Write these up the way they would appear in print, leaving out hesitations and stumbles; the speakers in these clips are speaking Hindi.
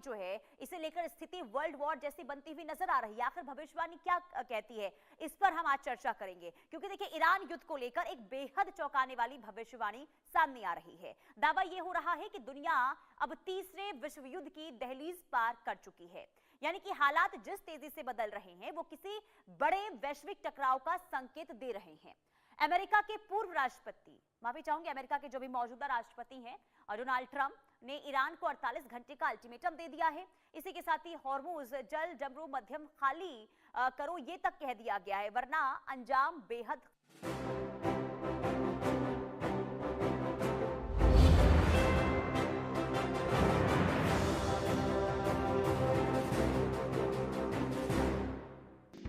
जो है इसे लेकर स्थिति वर्ल्ड वॉर जैसी बनती हुई नजर आ रही है। आखिर भविष्यवाणी क्या कहती है, इस पर हम आज चर्चा करेंगे, क्योंकि देखिए ईरान युद्ध को लेकर एक बेहद चौंकाने वाली भविष्यवाणी सामने आ रही है। दावा यह हो रहा है कि दुनिया अब तीसरे विश्व युद्ध की दहलीज पार कर चुकी है, यानी कि हालात जिस तेजी से बदल रहे हैं वो किसी बड़े वैश्विक टकराव का संकेत दे रहे हैं। अमेरिका के पूर्व राष्ट्रपति, माफी चाहूंगी, अमेरिका के जो भी मौजूदा राष्ट्रपति हैं डोनाल्ड ट्रंप ने ईरान को 48 घंटे का अल्टीमेटम दे दिया है। इसी के साथ ही हॉर्मुज जल जमरू मध्यम खाली करो ये तक कह दिया गया है, वरना अंजाम बेहद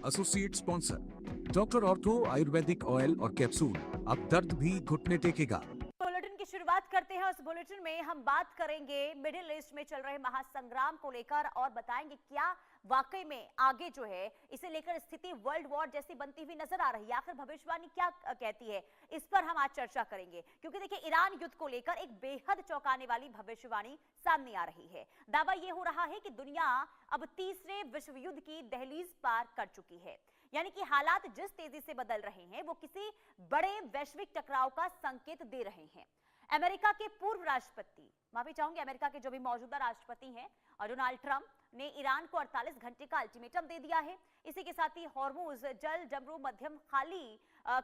associate sponsor doctor ortho Ayurvedic oil और कैप्सूल, अब दर्द भी घुटने टेकेगा। बुलेटिन की शुरुआत करते हैं। उस बुलेटिन में हम बात करेंगे मिडिल ईस्ट में चल रहे महासंग्राम को लेकर और बताएंगे क्या वाकई में आगे जो है इसे लेकर स्थिति वर्ल्ड वॉर जैसी बनती हुई नजर आ रही है। आखिर भविष्यवाणी क्या कहती है, इस पर हम आज चर्चा करेंगे, क्योंकि देखिए ईरान युद्ध को लेकर एक बेहद चौंकाने वाली भविष्यवाणी सामने आ रही है। दावा यह हो रहा है कि दुनिया अब तीसरे विश्व युद्ध की दहलीज पार कर चुकी है, यानी कि हालात जिस तेजी से बदल रहे हैं वो किसी बड़े वैश्विक टकराव का संकेत दे रहे हैं। अमेरिका के पूर्व राष्ट्रपति, माफी चाहूंगी, अमेरिका के जो भी मौजूदा राष्ट्रपति हैं डोनाल्ड ट्रंप ने ईरान को 48 घंटे का अल्टीमेटम दे दिया है। इसी के साथ ही हॉर्मुज जल जमरू मध्यम खाली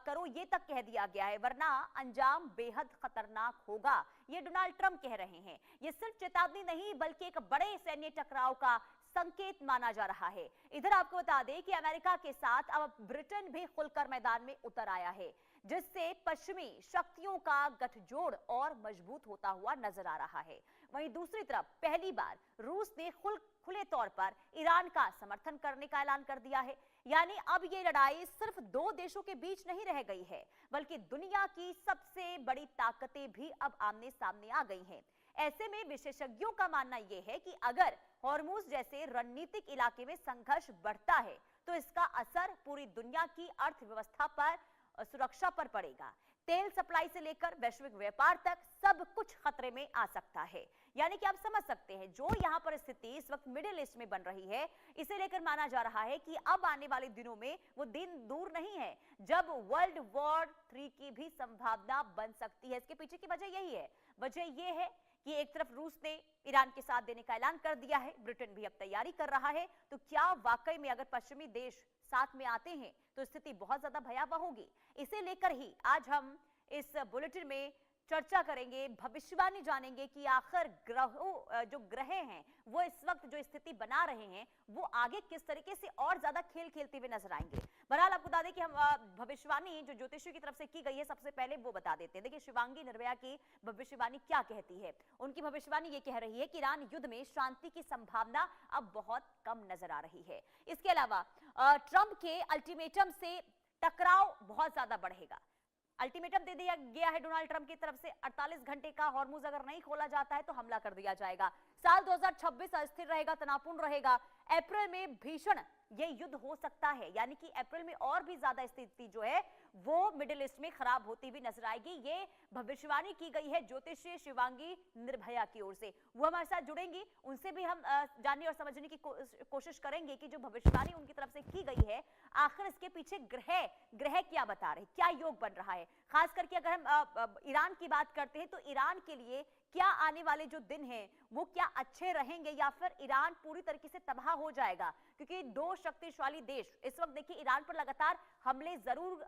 करो ये तक कह दिया गया है, वरना अंजाम बेहद खतरनाक होगा, ये डोनाल्ड ट्रंप कह रहे हैं। ये सिर्फ चेतावनी नहीं बल्कि एक बड़े सैन्य टकराव का संकेत माना जा रहा है। इधर आपको बता दें कि अमेरिका के साथ अब ब्रिटेन भी खुलकर मैदान में उतर आया है, जिससे पश्चिमी शक्तियों का गठजोड़ और मजबूत होता हुआ नजर आ रहा है। वहीं दूसरी तरफ पहली बार रूस ने खुले तौर पर ईरान का समर्थन करने का ऐलान कर दिया है, यानी अब ये लड़ाई सिर्फ दो देशों के बीच नहीं रह गई है, बल्कि दुनिया की सबसे बड़ी ताकतें भी अब आमने सामने आ गई हैं। ऐसे में विशेषज्ञों का मानना यह है कि अगर हॉर्मुज जैसे रणनीतिक इलाके में संघर्ष बढ़ता है तो इसका असर पूरी दुनिया की अर्थव्यवस्था पर, सुरक्षा पर पड़ेगा। तेल सप्लाई से लेकर वैश्विक व्यापार तक सब कुछ खतरे में आ सकता है। यानी कि आप समझ सकते हैं जो यहां पर स्थिति इस वक्त मिडिल ईस्ट में बन रही है, इसे लेकर माना जा रहा है कि अब आने वाले दिनों में वो दिन दूर नहीं है जब वर्ल्ड वॉर 3 की भी संभावना बन सकती है। इसके पीछे की वजह यही है, वजह यह है कि एक तरफ रूस ने ईरान के साथ देने का ऐलान कर दिया है, ब्रिटेन भी अब तैयारी कर रहा है, तो क्या वाकई में अगर पश्चिमी देश साथ में आते हैं तो स्थिति बहुत ज्यादा भयावह होगी। इसे लेकर ही आज हम इस बुलेटिन में चर्चा करेंगे, भविष्यवाणी जानेंगे कि आखिर जो ग्रह हैं वो इस वक्त जो स्थिति बना रहे हैं वो आगे किस तरीके से और ज्यादा खेल खेलते हुए नजर आएंगे। बहरहाल आपको बता दें कि हम भविष्यवाणी जो ज्योतिषियों की तरफ से की गई है सबसे पहले वो बता देते हैं। देखिए शिवांगी निर्भया की भविष्यवाणी क्या कहती है। उनकी भविष्यवाणी ये कह रही है कि ईरान युद्ध में शांति की संभावना अब बहुत कम नजर आ रही है। इसके अलावा ट्रंप के अल्टीमेटम से टकराव बहुत ज्यादा बढ़ेगा। अल्टीमेटम दे दिया गया है डोनाल्ड ट्रंप की तरफ से, 48 घंटे का हॉर्मुज अगर नहीं खोला जाता है तो हमला कर दिया जाएगा। साल 2026 अस्थिर रहेगा, तनावपूर्ण रहेगा। अप्रैल में भीषण ये युद्ध हो सकता है, यानी कि अप्रैल में और भी ज्यादा स्थिति जो है वो मिडिल ईस्ट में खराब होती हुई नजर आएगी। ये भविष्यवाणी की गई है ज्योतिषी शिवांगी निर्भया की ओर से। वो हमारे साथ जुड़ेंगी, उनसे भी हम जानने और समझने की कोशिश करेंगे कि जो भविष्यवाणी उनकी तरफ से की गई है आखिर इसके पीछे ग्रह क्या बता रहे, क्या योग बन रहा है। खास करके अगर हम ईरान की बात करते हैं तो ईरान के लिए क्या आने वाले जो दिन हैं वो क्या अच्छे रहेंगे या फिर ईरान पूरी तरीके से तबाह हो जाएगा, क्योंकि दो शक्तिशाली देश इस वक्त देखिए ईरान पर लगातार हमले जरूर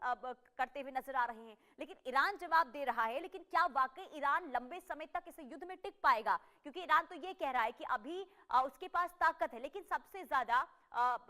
करते हुए नजर आ रहे हैं, लेकिन ईरान जवाब दे रहा है। लेकिन क्या वाकई ईरान लंबे समय तक इस युद्ध में टिक पाएगा, क्योंकि ईरान तो ये कह रहा है कि अभी उसके पास ताकत है, लेकिन सबसे ज्यादा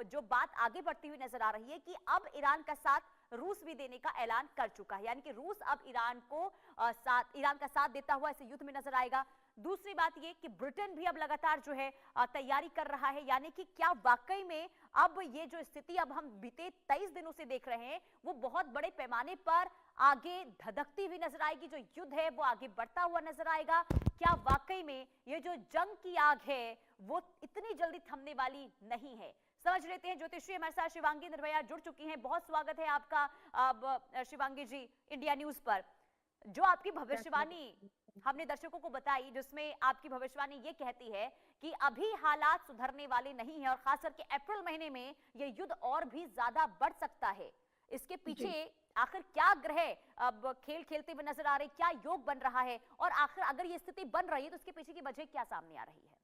जो बात आगे बढ़ती हुई नजर आ रही है कि अब ईरान का साथ रूस भी देने का ऐलान कर चुका है, यानी कि रूस अब ईरान का साथ देता हुआ इस युद्ध में नजर आएगा। दूसरी बात ये कि ब्रिटेन भी अब लगातार जो है तैयारी कर रहा है, यानी कि क्या वाकई में अब ये जो स्थिति अब हम बीते 23 दिनों से देख रहे हैं वो बहुत बड़े पैमाने पर आगे धधकती हुई नजर आएगी, जो युद्ध है वो आगे बढ़ता हुआ नजर आएगा। क्या वाकई में ये जो जंग की आग है वो इतनी जल्दी थमने वाली नहीं है, समझ लेते हैं। ज्योतिषी हमारे साथ शिवांगी निर्भया जुड़ चुकी हैं, बहुत स्वागत है आपका शिवांगी जी इंडिया न्यूज पर। जो आपकी भविष्यवाणी हमने दर्शकों को बताई, जिसमें आपकी भविष्यवाणी ये कहती है कि अभी हालात सुधरने वाले नहीं है और खास करके अप्रैल महीने में ये युद्ध और भी ज्यादा बढ़ सकता है। इसके पीछे जी। आखिर क्या ग्रह अब खेल खेलते हुए नजर आ रहे, क्या योग बन रहा है, और आखिर अगर ये स्थिति बन रही है तो इसके पीछे की वजह क्या सामने आ रही है?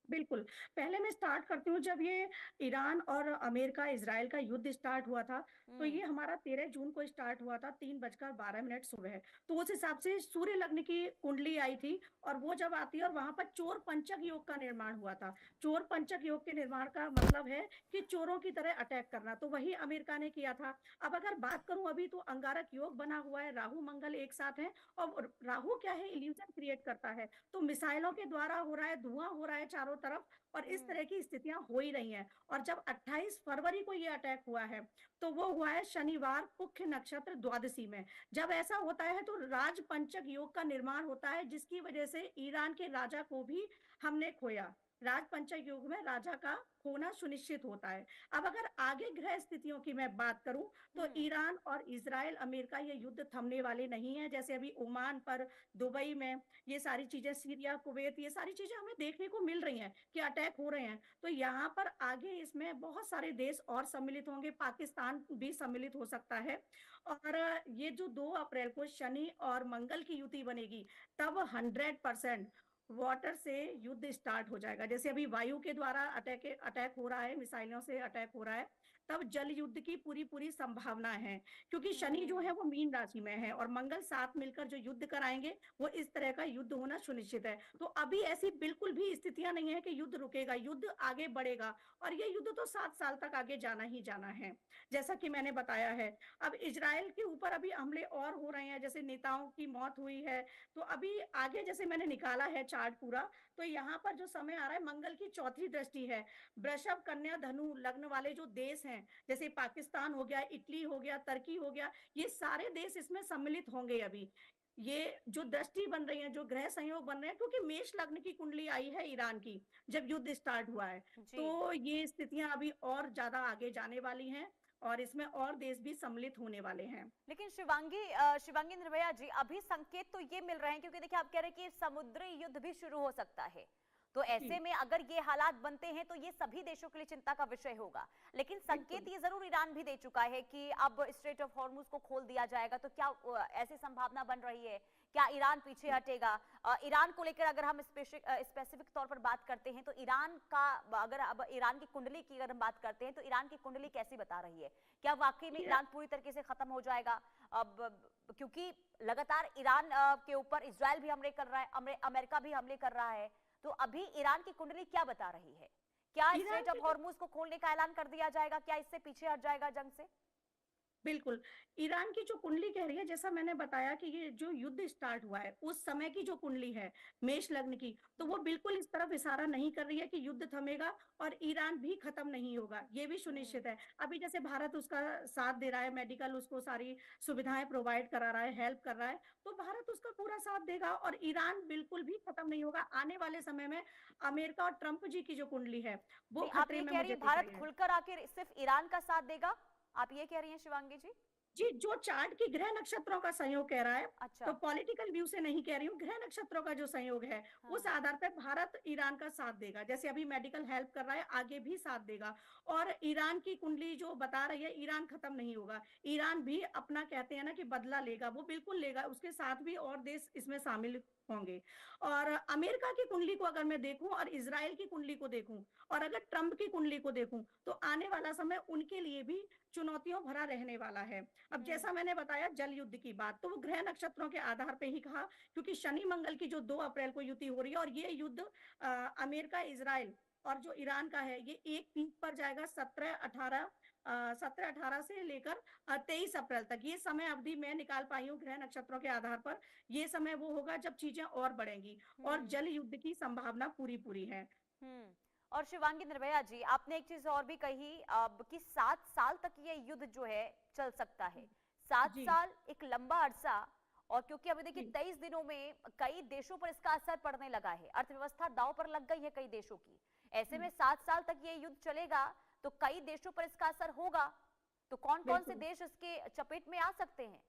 बिल्कुल। पहले मैं स्टार्ट करती हूँ, जब ये ईरान और अमेरिका इज़राइल का युद्ध स्टार्ट हुआ था, तो हम्म। ये हमारा 13 जून को स्टार्ट हुआ था 3:12 सुबह। तो उस हिसाब से सूर्य लग्न की कुंडली आई थी और वो जब आती है और वहाँ पर चोर पंचक योग का निर्माण हुआ था। चोर पंचक योग के निर्माण का मतलब है कि चोरों की तरह अटैक करना, तो वही अमेरिका ने किया था। अब अगर बात करूँ अभी, तो अंगारक योग बना हुआ है, राहु मंगल एक साथ हैं और राहु क्या है, इल्यूज़न क्रिएट करता है। तो मिसाइलों के द्वारा हो रहा है, धुआँ हो रहा है चारों तरफ और इस हम्म। तरह की स्थितियां हो ही रही हैं। और जब 28 फरवरी को ये अटैक हुआ है, तो वो हुआ है शनिवार पुष्य नक्षत्र द्वादशी में। जब ऐसा होता है तो राजपंचक योग का निर्माण होता है, जिसकी वजह से ईरान के राजा को भी हमने खोया। राजपंचक योग में राजा का खोना सुनिश्चित होता है। अब अगर आगे ग्रह स्थितियों की मैं बात करूं, तो हम्म। ईरान और इजराइल अमेरिका ये युद्ध थमने वाले नहीं है। जैसे अभी ओमान पर, दुबई में, ये सारी चीजें, सीरिया, कुवैत, ये सारी चीजें हमें देखने को मिल रही हैं कि अटैक हो रहे हैं। तो यहाँ पर आगे इसमें बहुत सारे देश और सम्मिलित होंगे, पाकिस्तान भी सम्मिलित हो सकता है। और ये जो 2 अप्रैल को शनि और मंगल की युति बनेगी, तब 100% वाटर से युद्ध स्टार्ट हो जाएगा। जैसे अभी वायु के द्वारा अटैक अटैक हो रहा है, मिसाइलों से अटैक हो रहा है, तब जल युद्ध की पूरी पूरी संभावना है। क्योंकि शनि जो है हम्म। वो मीन राशि में है और मंगल साथ मिलकर जो युद्ध कराएंगे, वो इस तरह का युद्ध होना सुनिश्चित है। तो अभी ऐसी बिल्कुल भी स्थितियां नहीं है कि युद्ध रुकेगा, युद्ध आगे बढ़ेगा और ये युद्ध तो 7 साल तक आगे जाना ही जाना है, जैसा कि मैंने बताया है। अब इजराइल के ऊपर अभी हमले और हो रहे हैं, जैसे नेताओं की मौत हुई है। तो अभी आगे जैसे मैंने निकाला है चार्ट पूरा, तो यहाँ पर जो समय आ रहा है, मंगल की चौथी दृष्टि है। वृषभ, कन्या, धनु लग्न वाले जो देश हैं, जैसे पाकिस्तान हो गया, इटली हो गया, तुर्की हो गया, ये सारे देश इसमें सम्मिलित होंगे। अभी ये जो दृष्टि बन रही है, जो ग्रह संयोग बन रहे हैं, क्योंकि मेष लग्न की कुंडली आई है ईरान की जब युद्ध स्टार्ट हुआ है, जी। तो ये स्थितियां अभी और ज्यादा आगे जाने वाली हैं और इसमें और देश भी सम्मिलित होने वाले हैं। लेकिन शिवांगी निर्भया जी, अभी संकेत तो ये मिल रहे हैं, क्योंकि देखिए आप कह रहे हैं कि समुद्री युद्ध भी शुरू हो सकता है। तो ऐसे जी। में अगर ये हालात बनते हैं तो ये सभी देशों के लिए चिंता का विषय होगा। लेकिन बिल्कुल। संकेत ये जरूर ईरान भी दे चुका है कि अब स्ट्रेट ऑफ हॉर्मुज को खोल दिया जाएगा। तो क्या ऐसी संभावना बन रही है? क्या ईरान पीछे हटेगा? ईरान को लेकर अगर हम स्पेसिफिक तौर पर बात करते हैं, तो ईरान का, अगर अब ईरान की कुंडली की अगर हम बात करते हैं, तो ईरान की कुंडली कैसी बता रही है? क्या वाकई में ये ईरान पूरी तरीके से खत्म हो जाएगा? क्योंकि लगातार ईरान के ऊपर इजराइल भी हमले कर रहा है, अमेरिका भी हमले कर रहा है। तो अभी ईरान की कुंडली क्या बता रही है? क्या ईरान स्ट्रेट की ऑफ हॉर्मुज को खोलने का ऐलान कर दिया जाएगा? क्या इससे पीछे हट जाएगा जंग से? बिल्कुल, ईरान की जो कुंडली कह रही है, जैसा मैंने बताया कि ये जो युद्ध स्टार्ट हुआ है, उस समय की जो कुंडली है, मेष लग्न की, तो वो बिल्कुल इस तरफ इशारा नहीं कर रही है कि युद्ध थमेगा और ईरान भी खत्म नहीं होगा, ये भी हम्म। सुनिश्चित है। अभी जैसे भारत उसका साथ दे रहा है, मेडिकल उसको सारी सुविधाएं प्रोवाइड करा रहा है, हेल्प कर रहा है, तो भारत उसका पूरा साथ देगा और ईरान बिल्कुल भी खत्म नहीं होगा। आने वाले समय में अमेरिका और ट्रंप जी की जो कुंडली है, वो नहीं, आप खतरे ये में कह रही मुझे हैं दिख भारत रही है। खुलकर आके सिर्फ ईरान का साथ देगा? आप ये कह रही हैं शिवांगी जी? जी, जो चार्ट की ग्रह नक्षत्रों का संयोग कह रहा है, तो अच्छा। पॉलिटिकल व्यू से नहीं कह रही हूँ, ग्रह नक्षत्रों का जो संयोग है, उस हाँ। आधार पर भारत ईरान का साथ देगा। जैसे अभी मेडिकल हेल्प कर रहा है, आगे भी साथ देगा। और ईरान की कुंडली जो बता रही है, ईरान खत्म नहीं होगा। ईरान भी अपना, कहते हैं ना कि बदला लेगा, वो बिल्कुल लेगा। उसके साथ भी और देश इसमें शामिल होंगे। और अमेरिका की कुंडली को अगर मैं देखूं और इजराइल की कुंडली को देखूं और अगर ट्रंप की कुंडली को देखूं, तो आने वाला समय उनके लिए भी चुनौतियों भरा रहने वाला है। अब हम्म। जैसा मैंने बताया जल युद्ध की बात, तो वो ग्रह नक्षत्रों के आधार पे ही कहा, क्योंकि शनि मंगल की जो 2 अप्रैल को युति हो रही है और ये युद्ध अमेरिका, इजराइल और जो ईरान का है, ये एक पीक पर जाएगा 17-18 से लेकर 23 अप्रैल तक। ये समय अवधि मैं निकाल पाई हूँ ग्रह नक्षत्रों के आधार पर। ये समय वो होगा जब चीजें और बढ़ेंगी और हम्म। जल युद्ध की संभावना पूरी पूरी है। हम्म। और शिवांगी निर्भया जी, आपने एक चीज और भी कही, अब कि 7 साल तक ये युद्ध जो है चल सकता है। 7 साल एक लंबा अरसा। और क्योंकि अभी देखिए जी। 23 दिनों में कई देशों पर इसका असर पड़ने लगा है, अर्थव्यवस्था दांव पर लग गई है कई देशों की। ऐसे में 7 साल तक ये युद्ध चलेगा तो कई देशों पर इसका असर होगा। तो कौन कौन से बिल्कुल। देश इसके चपेट में आ सकते हैं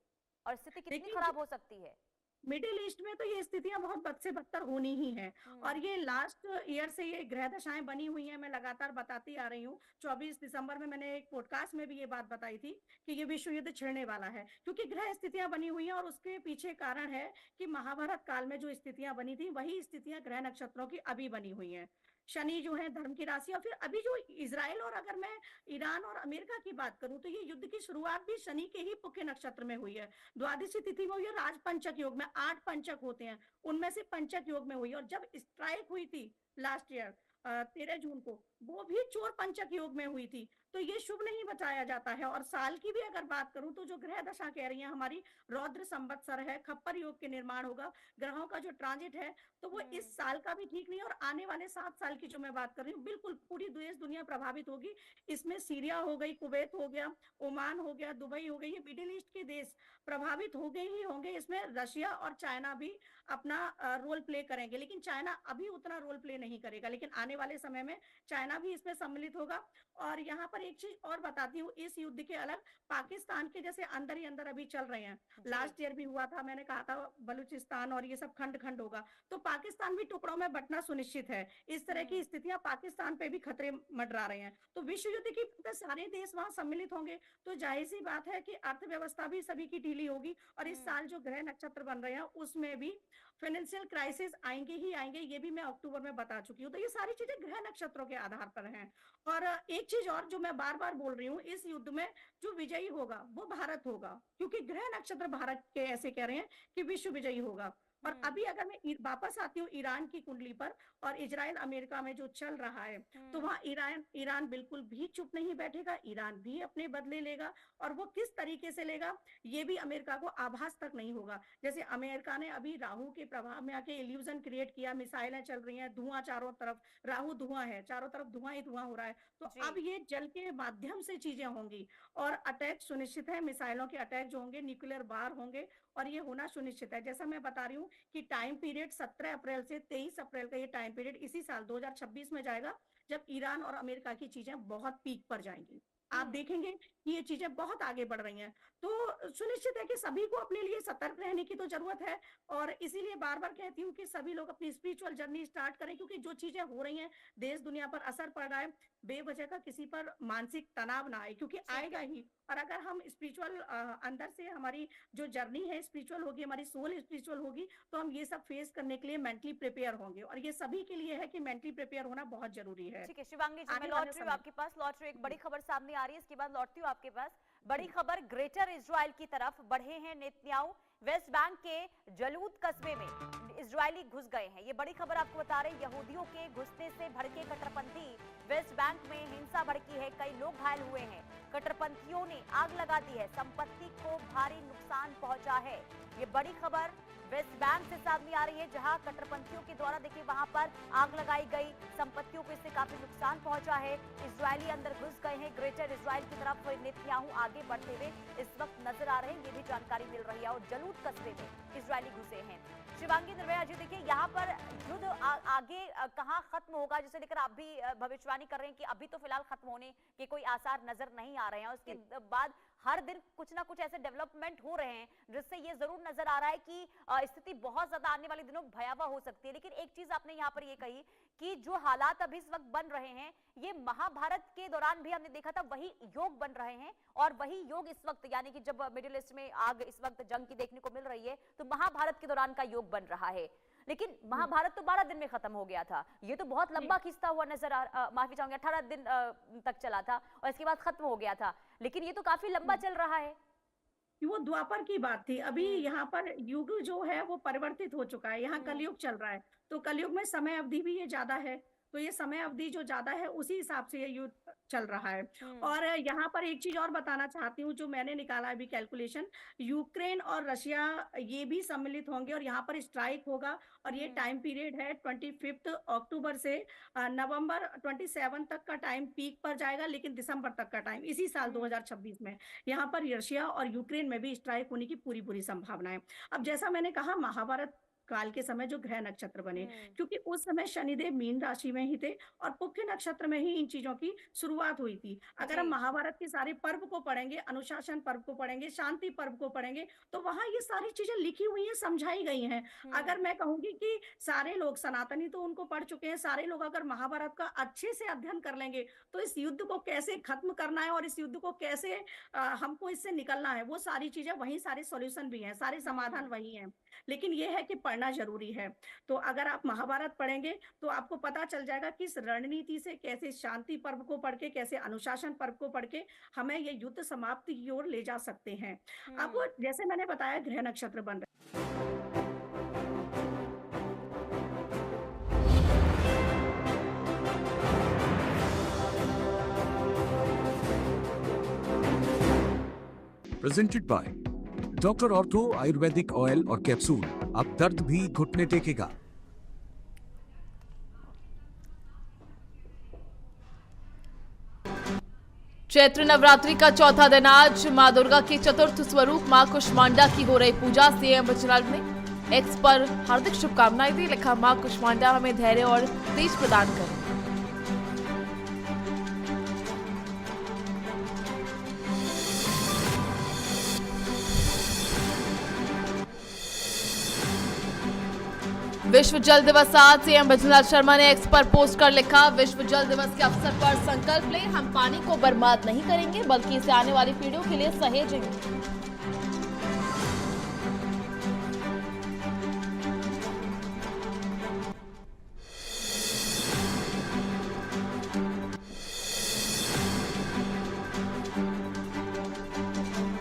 और स्थिति कितनी देखिए, खराब हो सकती है? मिडिल ईस्ट में तो ये स्थितियां बहुत बद से बदतर होनी ही हैं। और हम्म। ये लास्ट ईयर से ये ग्रह दशाएं बनी हुई हैं, मैं लगातार बताती आ रही हूँ। 24 दिसंबर में मैंने एक पॉडकास्ट में भी ये बात बताई थी कि ये विश्व युद्ध छिड़ने वाला है, क्योंकि ग्रह स्थितियां बनी हुई हैं। और उसके पीछे कारण है कि महाभारत काल में जो स्थितियां बनी थी वही स्थितियां ग्रह नक्षत्रों की अभी बनी हुई हैं। शनि जो है धर्म की राशि, और फिर अभी जो इसराइल, और अगर मैं ईरान और अमेरिका की बात करूं तो ये युद्ध की शुरुआत भी शनि के ही पुष्य नक्षत्र में हुई है। द्वादशी तिथि में हुई है, राजपंचक योग में 8 पंचक होते हैं, उनमें से पंचक योग में हुई। और जब स्ट्राइक हुई थी लास्ट ईयर 13 जून को, वो भी चोर पंचक योग में हुई थी। तो ये शुभ नहीं बताया जाता है। और साल की भी अगर बात करूं तो जो ग्रह दशा कह रही है हमारी, रौद्र संवत्सर है, खप्पर योग के निर्माण होगा, ग्रहों का जो ट्रांजिट है, तो वो इस साल का भी ठीक नहीं है। और आने वाले 7 साल की जो मैं बात कर रही हूँ, बिल्कुल पूरी देश दुनिया प्रभावित होगी। इसमें सीरिया हो गई, कुवैत हो गया, ओमान हो गया, दुबई हो गई, ये मिडिल ईस्ट के देश प्रभावित होंगे ही होंगे। इसमें रशिया और चाइना भी अपना रोल प्ले करेंगे, लेकिन चाइना अभी उतना रोल प्ले नहीं करेगा, लेकिन आने वाले समय में चाइना भी इसमें सम्मिलित होगा। और यहाँ पर एक चीज और बताती हूँ, इस युद्ध के अलग पाकिस्तान के जैसे अंदर ही अंदर अभी चल रहे हैं। जी। लास्ट ईयर भी हुआ था, मैंने कहा था बलूचिस्तान और ये सब खंड खंड होगा, तो पाकिस्तान भी टुकड़ों में बंटना सुनिश्चित है। इस तरह की स्थितियां पाकिस्तान पे भी खतरे मंडरा रहे हैं। तो विश्व युद्ध की सारे देश वहां सम्मिलित होंगे, तो जाहिर सी बात है कि अर्थव्यवस्था भी सभी की ढीली होगी। और इस साल जो ग्रह नक्षत्र बन रहे हैं उसमें भी फाइनेंशियल क्राइसिस आएंगे ही आएंगे, ये भी मैं अक्टूबर में बता चुकी हूँ। तो ये सारी चीजें ग्रह नक्षत्रों के आधार पर हैं। और एक चीज और जो मैं बार बार बोल रही हूँ, इस युद्ध में जो विजयी होगा वो भारत होगा, क्योंकि ग्रह नक्षत्र भारत के ऐसे कह रहे हैं कि विश्व विजयी होगा। और अभी अगर मैं वापस आती हूँ ईरान की कुंडली पर, और इजराइल अमेरिका में जो चल रहा है, तो वहां ईरान ईरान बिल्कुल भी चुप नहीं बैठेगा, ईरान भी अपने बदले लेगा। और वो किस तरीके से लेगा ये भी अमेरिका को आभास तक नहीं होगा। जैसे अमेरिका ने अभी राहु के प्रभाव में आके इल्यूजन क्रिएट किया, मिसाइलें चल रही हैं, धुआं चारों तरफ, राहु धुआं है, चारों तरफ धुआं ही धुआं हो रहा है। तो जी। अब ये जल के माध्यम से चीजें होंगी, और अटैक सुनिश्चित है, मिसाइलों के अटैक जो होंगे, न्यूक्लियर वार होंगे, और ये होना सुनिश्चित है। जैसा मैं बता रही हूँ कि टाइम पीरियड 17 अप्रैल से 23 अप्रैल का ये टाइम पीरियड इसी साल 2026 में जाएगा, जब ईरान और अमेरिका की चीजें बहुत पीक पर जाएंगी। आप देखेंगे कि ये चीजें बहुत आगे बढ़ रही हैं। तो सुनिश्चित है कि सभी को अपने लिए सतर्क रहने की तो जरूरत है। और इसीलिए बार बार कहती हूँ कि सभी लोग अपनी स्पिरिचुअल जर्नी स्टार्ट करें, क्योंकि जो चीजें हो रही हैं, देश दुनिया पर असर पड़ रहा है, बेवजह का किसी पर मानसिक तनाव ना आए, क्योंकि ठीक आएगा है। ही। और अगर हम स्पिरिचुअल अंदर से हमारी जो जर्नी है स्पिरिचुअल होगी, हमारी सोल स्पिरिचुअल होगी, तो हम ये सब फेस करने के लिए मेंटली प्रिपेयर होंगे। और ये सभी के लिए है कि मेंटली प्रिपेयर होना बहुत जरूरी है ठीक है शिवांगी जी, मैं आने लौट वाले रही हूँ समय। आपके पास, लौट रही हूँ, एक बड़ी जी खबर सामने आ रही है, इसके बाद लौटती हूँ आपके पास। बड़ी जी खबर, ग्रेटर इजराइल की तरफ बढ़े हैं नेतन्याहू। वेस्ट बैंक के जलूद कस्बे में इजरायली घुस गए हैं, ये बड़ी खबर आपको बता रहे हैं। यहूदियों के घुसने से भड़के कट्टरपंथी, वेस्ट बैंक में हिंसा भड़की है, कई लोग घायल हुए हैं। कट्टरपंथियों ने आग लगा दी है, संपत्ति को भारी नुकसान पहुंचा है। ये बड़ी खबर वेस्ट बैंक से सामने आ रही है, जहां कट्टरपंथियों के द्वारा देखिए वहां पर आग लगाई गई, संपत्तियों को इससे काफी नुकसान पहुंचा है। इजरायली अंदर घुस गए हैं, ग्रेटर इजराइल की तरफ नेतन्याहू आगे बढ़ते हुए इस वक्त नजर आ रहे हैं, ये भी जानकारी मिल रही है। और जलूद कस्बे में इजरायली घुसे हैं। शिवांगी निर्भया जी, देखिए यहाँ पर युद्ध आगे कहाँ खत्म होगा, जिसे लेकर आप भी भविष्यवाणी कर रहे हैं कि अभी तो फिलहाल खत्म होने के कोई आसार नजर नहीं आ रहे हैं। उसके बाद हर दिन कुछ ना कुछ ऐसे डेवलपमेंट हो रहे हैं जिससे ये जरूर नजर आ रहा है कि स्थिति बहुत ज्यादा आने वाले दिनों भयावह हो सकती है। लेकिन एक चीज आपने यहाँ पर ये कही कि जो हालात अभी इस वक्त बन रहे हैं, ये महाभारत के दौरान भी हमने देखा था, वही योग बन रहे हैं। और वही योग इस वक्त, यानी कि जब मिडिल ईस्ट में आग इस वक्त जंग की देखने को मिल रही है, तो महाभारत के दौरान का योग बन रहा है। लेकिन महाभारत तो 12 दिन में खत्म हो गया था, ये तो बहुत लंबा खिंचता हुआ नजर माफी चाहूंगी 18 दिन तक चला था और इसके बाद खत्म हो गया था। लेकिन ये तो काफी लंबा चल रहा है। वो द्वापर की बात थी। अभी यहाँ पर युग जो है वो परिवर्तित हो चुका है, यहाँ कलयुग चल रहा है। तो कलयुग में समय अवधि भी ये ज्यादा है, तो ये समय अवधि जो ज्यादा है उसी हिसाब से ये युद्ध चल रहा है। और यहाँ पर एक चीज और बताना चाहती हूँ, जो मैंने निकाला अभी कैलकुलेशन, यूक्रेन और रशिया ये भी सम्मिलित होंगे और यहाँ पर स्ट्राइक होगा। और ये टाइम पीरियड है 25 अक्टूबर से नवंबर 27 तक का टाइम पीक पर जाएगा, लेकिन दिसंबर तक का टाइम इसी साल 2026 में यहाँ पर रशिया और यूक्रेन में भी स्ट्राइक होने की पूरी पूरी संभावना है। अब जैसा मैंने कहा, महाभारत काल के समय जो ग्रह नक्षत्र बने, हम्म। क्योंकि उस समय शनिदेव मीन राशि में ही थे और पुष्य नक्षत्र में ही इन चीजों की शुरुआत हुई थी। अगर हम जी। महाभारत के सारे पर्व को पढ़ेंगे, अनुशासन पर्व को पढ़ेंगे, शांति पर्व को पढ़ेंगे, तो वहां ये सारी चीजें लिखी हुई हैं, समझाई गई हैं। अगर हम्म। मैं कहूंगी कि सारे लोग सनातनी तो उनको पढ़ चुके हैं, सारे लोग अगर महाभारत का अच्छे से अध्ययन कर लेंगे, तो इस युद्ध को कैसे खत्म करना है और इस युद्ध को कैसे हमको इससे निकलना है, वो सारी चीजें वही, सारे सॉल्यूशन भी हैं, सारे समाधान हम्म। वही हैं। लेकिन ये है कि पढ़ना जरूरी है। तो अगर आप महाभारत पढ़ेंगे तो आपको पता चल जाएगा कि इस रणनीति से कैसे शांति पर्व को पढ़ के, कैसे अनुशासन पर्व को पढ़ के हमें ये युद्ध समाप्ति की ओर ले जा सकते हैं। अब हम्म। जैसे मैंने बताया ग्रह नक्षत्र बन रहे। Presented by doctor ortho Ayurvedic oil और कैप्सूल। अब दर्द भी घुटने टेकेगा। चैत्र नवरात्रि का चौथा दिन आज मां दुर्गा के चतुर्थ स्वरूप मां कुष्मांडा की हो रही पूजा। सीएम बजरंग ने एक्स पर हार्दिक शुभकामनाएं दी। लिखा, मां कुष्मांडा हमें धैर्य और तेज प्रदान करें। विश्व जल दिवस आज सीएम बजरंग शर्मा ने एक्स पर पोस्ट कर लिखा, विश्व जल दिवस के अवसर पर संकल्प लें, हम पानी को बर्बाद नहीं करेंगे बल्कि इसे आने वाली पीढ़ियों के लिए सहेजेंगे।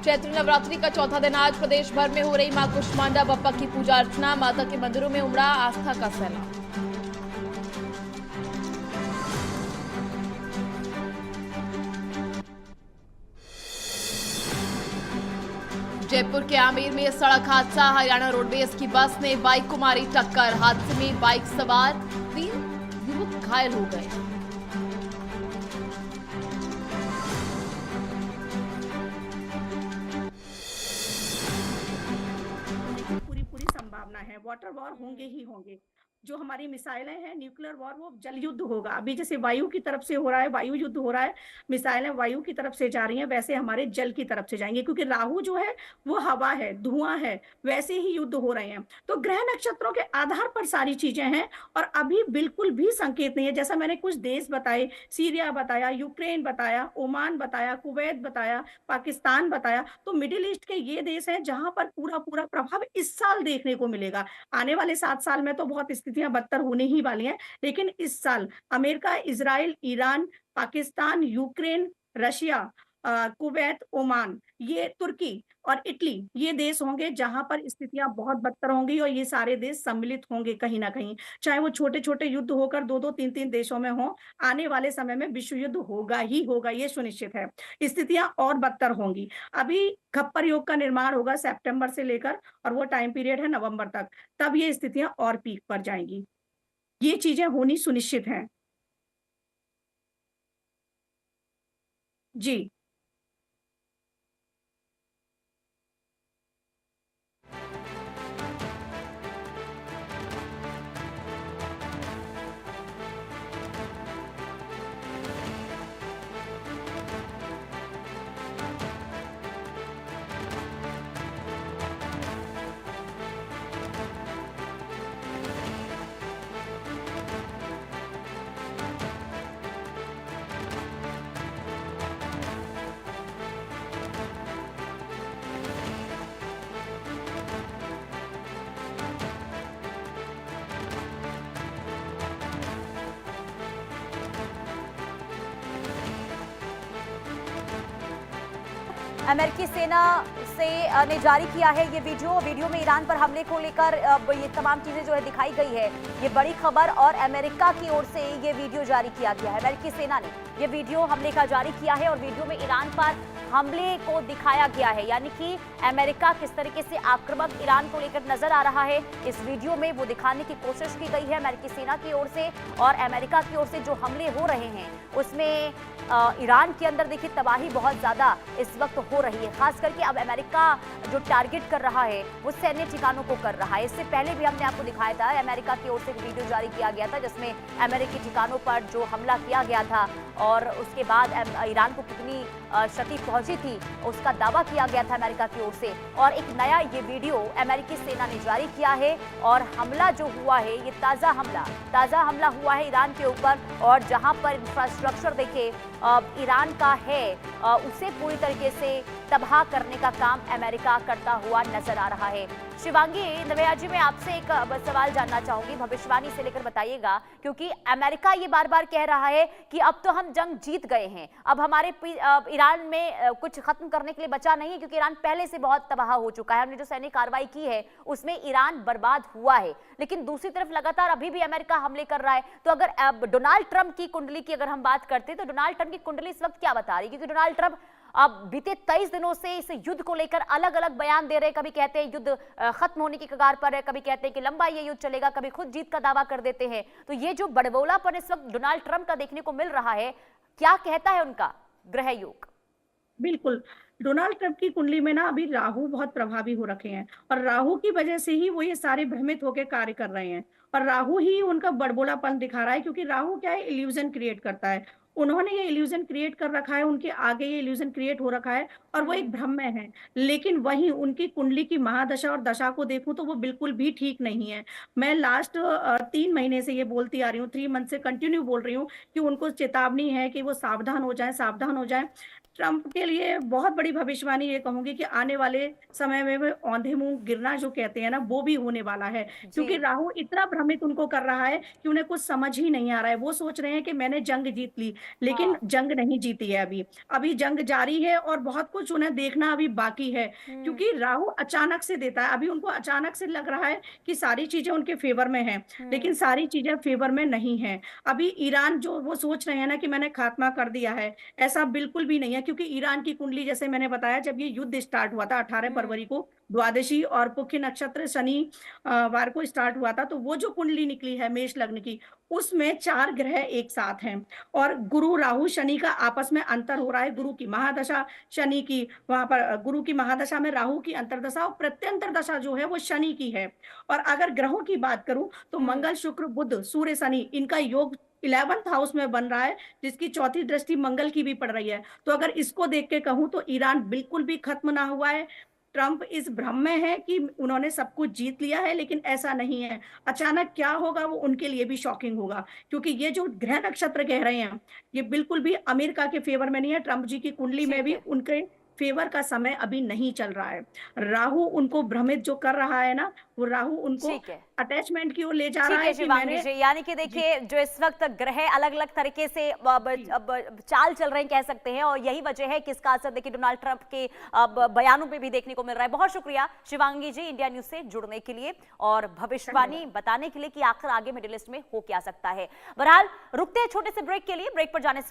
चैत्र नवरात्रि का चौथा दिन आज प्रदेश भर में हो रही मां कुष्मांडा बप्पा की पूजा अर्चना। माता के मंदिरों में उमड़ा आस्था का सैलाब। जयपुर के आमेर में सड़क हादसा। हरियाणा रोडवेज की बस ने बाइक को मारी टक्कर। हादसे में बाइक सवार 3 युवक घायल हो गए। पूरी पूरी संभावना है, वाटर वॉर होंगे ही होंगे। जो हमारी मिसाइलें हैं, न्यूक्लियर वॉर, वो जल युद्ध होगा। अभी जैसे वायु की तरफ से हो रहा है, वायु युद्ध हो रहा है, मिसाइलें वायु की तरफ से जा रही हैं, वैसे हमारे जल की तरफ से जाएंगे, क्योंकि राहु जो है वो हवा है, धुआं है, वैसे ही युद्ध हो रहे हैं। तो ग्रह नक्षत्रों के आधार पर सारी चीजें हैं और अभी बिल्कुल भी संकेत नहीं है। जैसा मैंने कुछ देश बताए, सीरिया बताया, यूक्रेन बताया, ओमान बताया, कुवैत बताया, पाकिस्तान बताया, तो मिडिल ईस्ट के ये देश हैं जहां पर पूरा पूरा प्रभाव इस साल देखने को मिलेगा। आने वाले 7 साल में तो बहुत स्थितियां बदतर होने ही वाली हैं, लेकिन इस साल America, Israel, Iran, Pakistan, Ukraine, Russia, Kuwait, Oman, ये तुर्की और इटली, ये देश होंगे जहां पर स्थितियां बहुत बदतर होंगी और ये सारे देश सम्मिलित होंगे कहीं ना कहीं। चाहे वो छोटे छोटे युद्ध होकर 2-2, 3-3 देशों में हो, आने वाले समय में विश्व युद्ध होगा ही होगा, ये सुनिश्चित है। स्थितियां और बदतर होंगी। अभी खप्पर योग का निर्माण होगा सितंबर से लेकर, और वो टाइम पीरियड है नवंबर तक। तब ये स्थितियां और पीक पर जाएंगी। ये चीजें होनी सुनिश्चित हैं। जी। अमेरिकी सेना ने जारी किया है ये वीडियो में ईरान पर हमले को लेकर ये तमाम चीजें जो है दिखाई गई है। ये बड़ी खबर, और अमेरिका की ओर से ये वीडियो जारी किया गया है। अमेरिकी सेना ने ये वीडियो हमले का जारी किया है और वीडियो में ईरान पर हमले को दिखाया गया है, यानी कि अमेरिका किस तरीके से आक्रामक ईरान को लेकर नजर आ रहा है। इस वीडियो में वो दिखाने की कोशिश की गई है अमेरिकी सेना की ओर से, और अमेरिका की ओर से जो हमले हो रहे हैं उसमें ईरान के अंदर देखिए तबाही बहुत ज्यादा इस वक्त हो रही है। खास करके अब अमेरिका जो टारगेट कर रहा है वो सैन्य ठिकानों को कर रहा है। इससे पहले भी हमने आपको दिखाया था, अमेरिका की ओर से एक वीडियो जारी किया गया था जिसमें अमेरिकी ठिकानों पर जो हमला किया गया था और उसके बाद ईरान को कितनी क्षति पहुंची थी उसका दावा किया गया था अमेरिका की ओर से। और एक नया ये वीडियो अमेरिकी सेना ने जारी किया है, और हमला जो हुआ है ये ताजा हमला हुआ है ईरान के ऊपर, और जहां पर इंफ्रास्ट्रक्चर देखिए ईरान का है उसे पूरी तरीके से तबाह करने का काम अमेरिका करता हुआ नजर आ रहा है। शिवांगी नवैया जी, मैं आपसे एक सवाल जानना चाहूंगी, भविष्यवाणी से लेकर बताइएगा, क्योंकि अमेरिका ये बार बार कह रहा है कि अब तो हम जंग जीत गए हैं, अब हमारे ईरान में कुछ खत्म करने के लिए बचा नहीं है, क्योंकि ईरान पहले से बहुत तबाह हो चुका है। हमने जो सैन्य कार्रवाई की है उसमें ईरान बर्बाद हुआ है, लेकिन दूसरी तरफ लगातार अभी भी अमेरिका हमले कर रहा है। तो अगर डोनाल्ड ट्रंप की कुंडली की अगर हम बात करते हैं तो डोनाल्ड ट्रंप की कुंडली इस वक्त क्या बता रही है? क्योंकि डोनाल्ड ट्रंप अब बीते 23 दिनों से इस युद्ध को लेकर अलग अलग बयान दे रहे हैं। कभी कहते हैं युद्ध खत्म होने की कगार पर है, कभी कहते हैं कि लंबा ये युद्ध चलेगा, कभी खुद जीत का दावा कर देते हैं। तो ये जो बड़बोलापन इस वक्त डोनाल्ड ट्रंप का देखने को मिल रहा है, क्या कहता है उनका ग्रह योग? बिल्कुल, डोनाल्ड ट्रंप की कुंडली में ना अभी राहु बहुत प्रभावी हो रखे हैं, और राहु की वजह से ही वो ये सारे भ्रमित होकर कार्य कर रहे हैं, और राहु ही उनका बड़बोलापन दिखा रहा है, क्योंकि राहु क्या है, इल्यूजन क्रिएट करता है। उन्होंने ये इल्यूजन क्रिएट कर रखा है, उनके आगे ये इल्यूजन क्रिएट हो रखा है, और वो एक भ्रम में है। लेकिन वहीं उनकी कुंडली की महादशा और दशा को देखूं तो वो बिल्कुल भी ठीक नहीं है। मैं लास्ट 3 महीने से ये बोलती आ रही हूँ, 3 मंथ से कंटिन्यू बोल रही हूँ कि उनको चेतावनी है कि वो सावधान हो जाएं। ट्रंप के लिए बहुत बड़ी भविष्यवाणी ये कहूंगी कि आने वाले समय में वो औंधे मुंह गिरना जो कहते हैं ना, वो भी होने वाला है, क्योंकि राहु इतना भ्रमित उनको कर रहा है कि उन्हें कुछ समझ ही नहीं आ रहा है। वो सोच रहे हैं कि मैंने जंग जीत ली, लेकिन जंग नहीं जीती है। अभी जंग जारी है, और बहुत कुछ उन्हें देखना अभी बाकी है, क्योंकि राहु अचानक से देता है। अभी उनको अचानक से लग रहा है कि सारी चीजें उनके फेवर में हैं, लेकिन सारी चीजें फेवर में नहीं है। अभी ईरान जो वो सोच रहे हैं ना कि मैंने खात्मा कर दिया है, ऐसा बिल्कुल भी नहीं है, क्योंकि ईरान की कुंडली जैसे मैंने बताया, जब ये युद्ध स्टार्ट हुआ था 18 फरवरी को, द्वादशी और पुख्य नक्षत्र शनि वार को स्टार्ट हुआ था, तो वो जो कुंडली निकली है मेष लग्न की, उसमें 4 ग्रह एक साथ हैं, और गुरु राहु शनि का आपस में अंतर हो रहा है। गुरु की महादशा शनि की, वहां पर गुरु की महादशा में राहु की अंतरदशा, और प्रत्यंतर दशा जो है वो शनि की है। और अगर ग्रहों की बात करूं तो मंगल शुक्र बुध सूर्य शनि, इनका योग 11th हाउस में बन रहा है, जिसकी चौथी दृष्टि मंगल की भी पड़ रही है। तो अगर इसको देख के कहूं तो ईरान बिल्कुल भी खत्म ना हुआ है। ट्रंप इस भ्रम में है कि उन्होंने सब कुछ जीत लिया है, लेकिन ऐसा नहीं है। अचानक क्या होगा वो उनके लिए भी शॉकिंग होगा, क्योंकि ये जो ग्रह नक्षत्र कह रहे हैं ये बिल्कुल भी अमेरिका के फेवर में नहीं है। ट्रंप जी की कुंडली में भी उनके फेवर का समय अभी नहीं चल रहा है। राहु उनको भ्रमित जो कर रहा है ना, वो राहु उनको अटैचमेंट की ओर ले जा रहा है कि मैंने, यानी कि देखिए जो इस वक्त ग्रह अलग अलग तरीके से अब चाल चल रहे हैं कह सकते हैं, और यही वजह है कि इसका असर देखिए डोनाल्ड ट्रंप के बयानों पे भी देखने को मिल रहा है। बहुत शुक्रिया शिवांगी जी इंडिया न्यूज से जुड़ने के लिए और भविष्यवाणी बताने के लिए कि आखिर आगे मिडिल ईस्ट में हो क्या सकता है। बहरहाल रुकते हैं छोटे से ब्रेक के लिए, ब्रेक पर जाने से